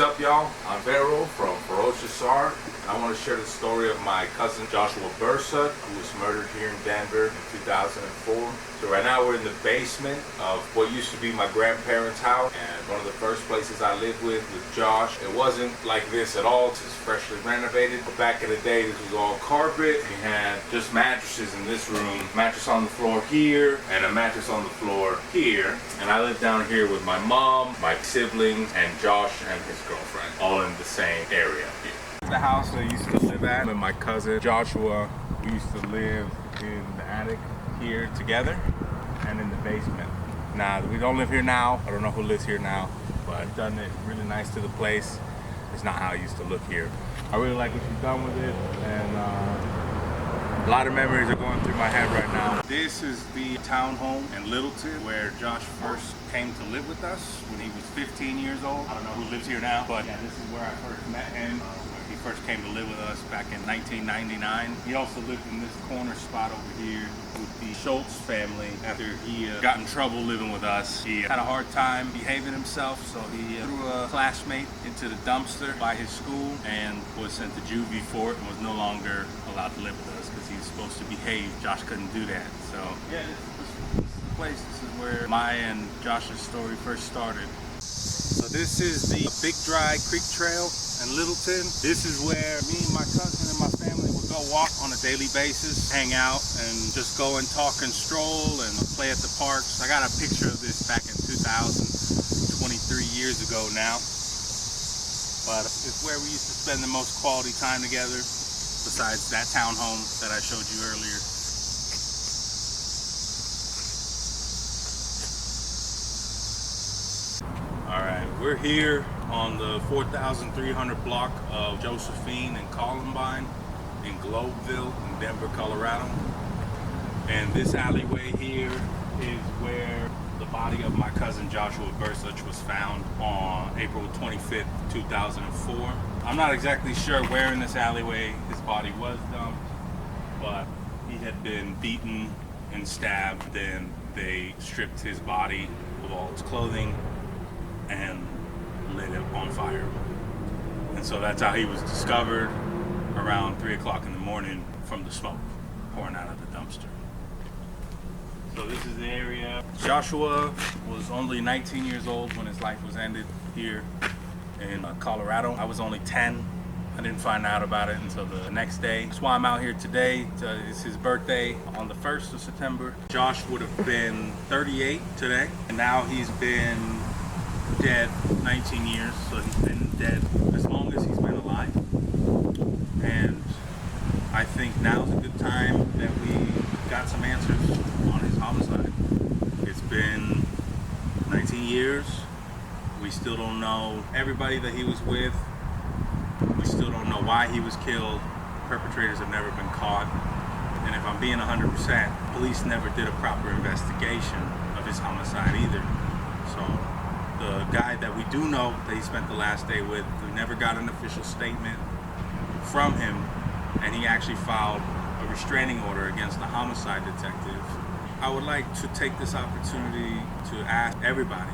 up, y'all? I'm Vero from Ferocious Art. I want to share the story of my cousin Joshua Bersuch, who was murdered here in Denver in 2004. So right now we're in the basement of what used to be my grandparents' house, and one of the first places I lived with Josh. It wasn't like this at all. It's freshly renovated. But back in the day, this was all carpet. We had just mattresses in this room, mattress on the floor here, and a mattress on the floor here. And I lived down here with my mom, my siblings, and Josh and his girlfriend, all in the same area here. The house I used to live at, and my cousin Joshua, we used to live in the attic here together and in the basement. Now, we don't live here now. I don't know who lives here now, but I've done it really nice to the place. It's not how it used to look here. I really like what you've done with it, and a lot of memories are going through my head right now. This is the townhome in Littleton where Josh first came to live with us when he was 15 years old. I don't know who lives here now, but yeah, this is where I first met him. He first came to live with us back in 1999. He also lived in this corner spot over here with the Schultz family. After he got in trouble living with us, he had a hard time behaving himself, so he threw a classmate into the dumpster by his school and was sent to juvie for it and was no longer allowed to live with us because he was supposed to behave. Josh couldn't do that. So yeah, this is the place. This is where my and Josh's story first started. So this is the Big Dry Creek Trail in Littleton. This is where me and my cousin and my family would go walk on a daily basis, hang out, and just go and talk and stroll and play at the parks. I got a picture of this back in 2000, 23 years ago now. But it's where we used to spend the most quality time together, besides that townhome that I showed you earlier. Alright, we're here on the 4,300 block of Josephine and Columbine in Globeville in Denver, Colorado. And this alleyway here is where the body of my cousin Joshua Bersuch was found on April 25th, 2004. I'm not exactly sure where in this alleyway his body was dumped, but he had been beaten and stabbed. Then they stripped his body of all its clothing and lit it on fire. And so that's how he was discovered around 3 o'clock in the morning from the smoke pouring out of the dumpster. So this is the area. Joshua was only 19 years old when his life was ended here in Colorado. I was only 10. I didn't find out about it until the next day. That's why I'm out here today. It's his birthday on the 1st of September. Josh would have been 38 today, and now he's been dead 19 years, so he's been dead as long as he's been alive. And I think now's a good time that we got some answers on his homicide. It's been 19 years. We still don't know everybody that he was with. We still don't know why he was killed. Perpetrators have never been caught. And if I'm being 100%, police never did a proper investigation of his homicide either. So the guy that we do know that he spent the last day with, we never got an official statement from him, and he actually filed a restraining order against the homicide detective. I would like to take this opportunity to ask everybody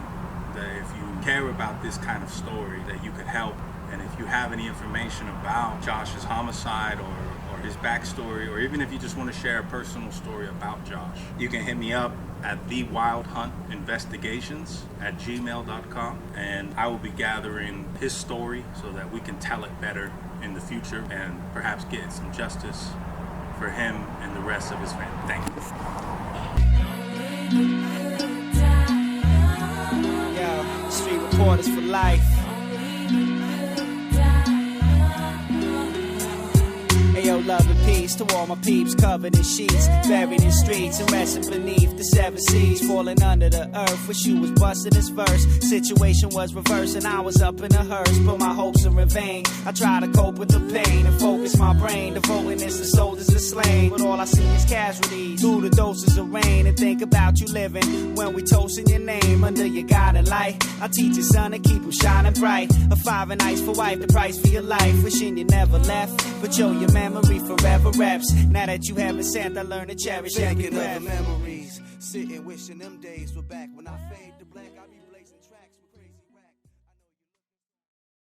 that if you care about this kind of story, that you could help, and if you have any information about Josh's homicide or his backstory, or even if you just want to share a personal story about Josh, you can hit me up at thewildhuntinvestigations at gmail.com, and I will be gathering his story so that we can tell it better in the future and perhaps get some justice for him and the rest of his family. Thank you. Yo, street reporters for life. Ayo, love and peace to all my peeps covered in sheets, buried in streets and resting beneath the 7 seas, falling under the earth. Wish you was busting this verse. Situation was reversed and I was up in a hearse, but my hopes are in vain. I try to cope with the pain and focus my brain, devoting this to soldiers that slain, but all I see is casualties. Through the doses of rain and think about you living when we toasting your name under your guiding light. I teach your son to keep him shining bright. A 5 and ice for wife, the price for your life. Wishing you never left, but yo, your memory forever reps. Now that you haven't sent, I learn to cherish every breath. Memories, sitting wishing them days were back when I fade to black.